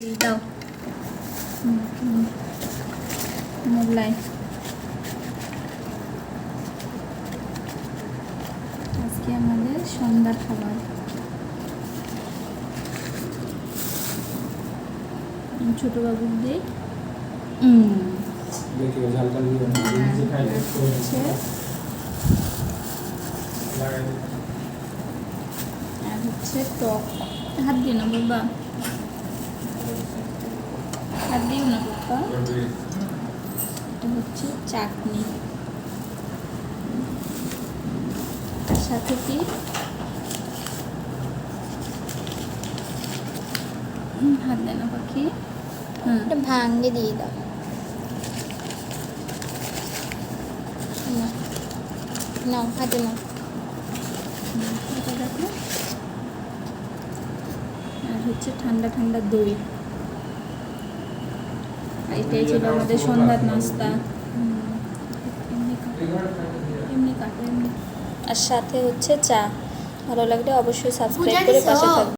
দাও মোগলাই। আজকে আমাদের সন্ধ্যার খাবার ছোট বাবুর দিই আর হচ্ছে টক। হাত দিও না বাবা, হাত দিও না বাবা। এটা হচ্ছে চাটনি, তার সাথে কি হাত দেয় না পাখি। এটা ভাঙে দিয়ে দাও। নাও হাতে নাও। এটা দেখো। আর হচ্ছে ঠান্ডা ঠান্ডা দই। এটাই ছিল আমাদের সন্ধ্যার নাস্তা। এমনি কাটো এমনি। আর সাথে হচ্ছে চা। ভালো লাগলে অবশ্যই সাবস্ক্রাইব করে পাশে থাকবে।